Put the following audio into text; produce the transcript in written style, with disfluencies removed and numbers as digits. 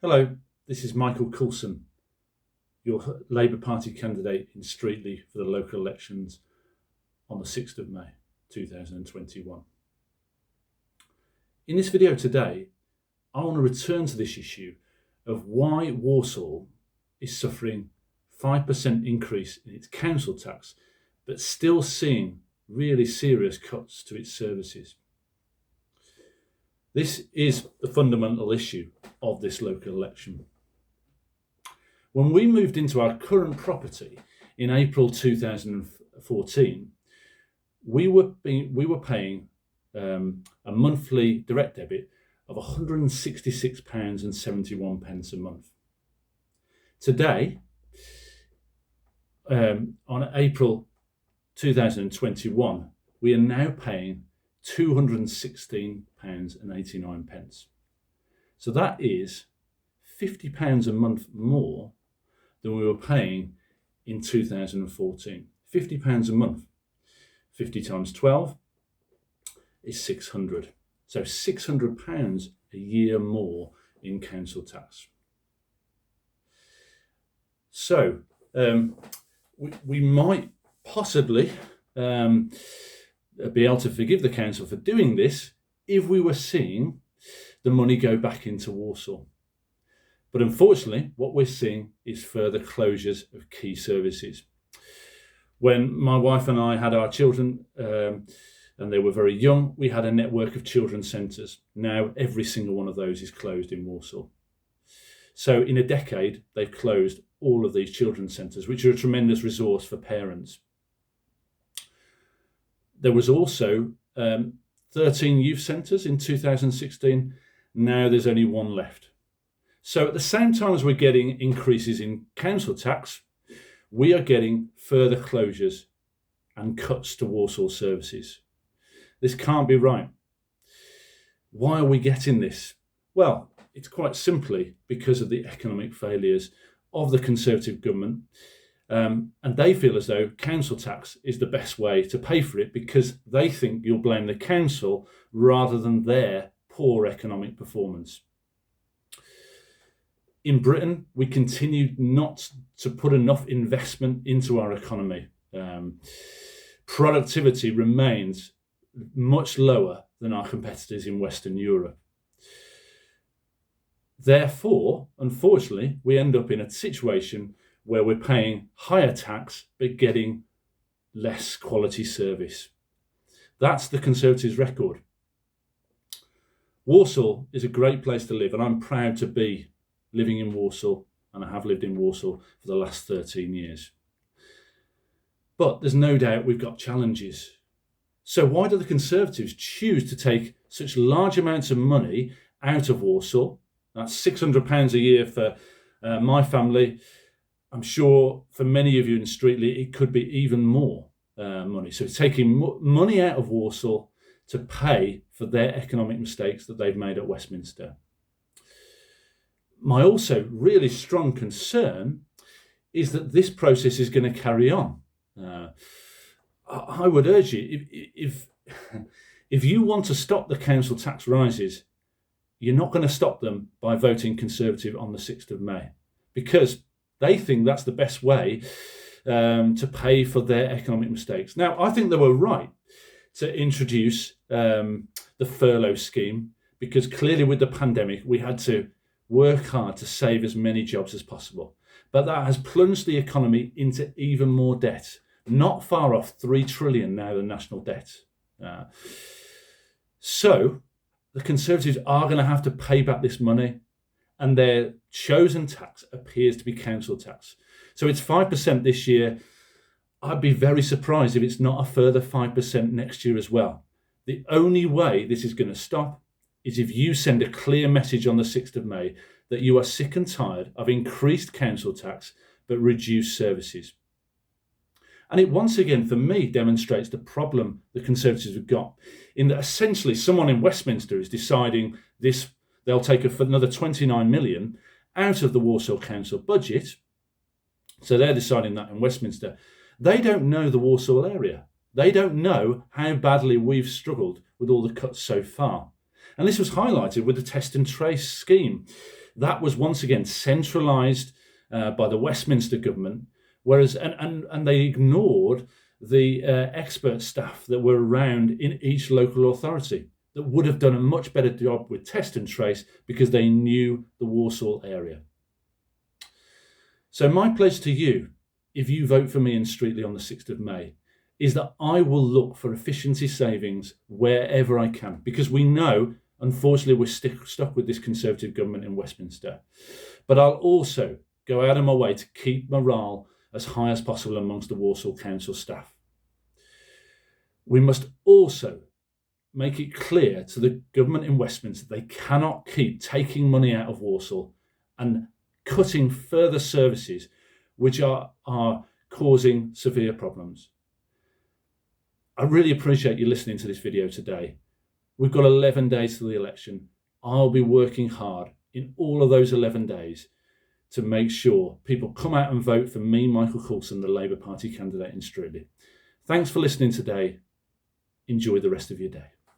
Hello, this is Michael Coulson, your Labour Party candidate in Streatley for the local elections on the 6th of May 2021. In this video today, I want to return to this issue of why Walsall is suffering 5% increase in its council tax, but still seeing really serious cuts to its services. This is the fundamental issue of this local election. When we moved into our current property in April 2014, we were paying a monthly direct debit of £166.71 a month. Today, on April 2021, we are now paying £216.89. So that is £50 a month more than we were paying in 2014. £50 a month. 50 times 12 is 600. So £600 a year more in council tax. So we might possibly be able to forgive the council for doing this if we were seeing the money go back into Walsall. But unfortunately, what we're seeing is further closures of key services. When my wife and I had our children, and they were very young, we had a network of children's centres. Now every single one of those is closed in Walsall. So in a decade, they've closed all of these children's centres, which are a tremendous resource for parents. There was also 13 youth centres in 2016. Now there's only one left. So at the same time as we're getting increases in council tax, we are getting further closures and cuts to Walsall services. This can't be right. Why are we getting this? Well, it's quite simply because of the economic failures of the Conservative government. And they feel as though council tax is the best way to pay for it because they think you'll blame the council rather than their poor economic performance. In Britain, we continue not to put enough investment into our economy. Productivity remains much lower than our competitors in Western Europe. Therefore, unfortunately, we end up in a situation where we're paying higher tax but getting less quality service. That's the Conservatives' record. Walsall is a great place to live, and I'm proud to be living in Walsall, and I have lived in Walsall for the last 13 years. But there's no doubt we've got challenges. So why do the Conservatives choose to take such large amounts of money out of Walsall? That's £600 a year for my family. I'm sure for many of you in Streatley, it could be even more money. So it's taking money out of Walsall to pay for their economic mistakes that they've made at Westminster. My also really strong concern is that this process is going to carry on. I would urge you, if you want to stop the council tax rises, you're not going to stop them by voting Conservative on the 6th of May, because they think that's the best way to pay for their economic mistakes. Now, I think they were right to introduce the furlough scheme, because clearly with the pandemic, we had to work hard to save as many jobs as possible. But that has plunged the economy into even more debt, not far off 3 trillion now, the national debt. So the Conservatives are going to have to pay back this money, and their chosen tax appears to be council tax. So it's 5% this year. I'd be very surprised if it's not a further 5% next year as well. The only way this is going to stop is if you send a clear message on the 6th of May that you are sick and tired of increased council tax but reduced services. And it once again, for me, demonstrates the problem the Conservatives have got, in that essentially someone in Westminster is deciding this. They'll take another 29 million out of the Walsall Council budget. So they're deciding that in Westminster. They don't know the Walsall area. They don't know how badly we've struggled with all the cuts so far. And this was highlighted with the test and trace scheme. That was once again centralised by the Westminster government, whereas and they ignored the expert staff that were around in each local authority that would have done a much better job with test and trace because they knew the Walsall area. So my pledge to you, if you vote for me in Streatley on the 6th of May, is that I will look for efficiency savings wherever I can, because we know, unfortunately, we're stuck with this Conservative government in Westminster. But I'll also go out of my way to keep morale as high as possible amongst the Walsall Council staff. We must also make it clear to the government in Westminster they cannot keep taking money out of Walsall and cutting further services which are causing severe problems. I really appreciate you listening to this video today. We've got 11 days to the election. I'll be working hard in all of those 11 days to make sure people come out and vote for me, Michael Coulson, the Labour Party candidate in Streatley. Thanks for listening today. Enjoy the rest of your day.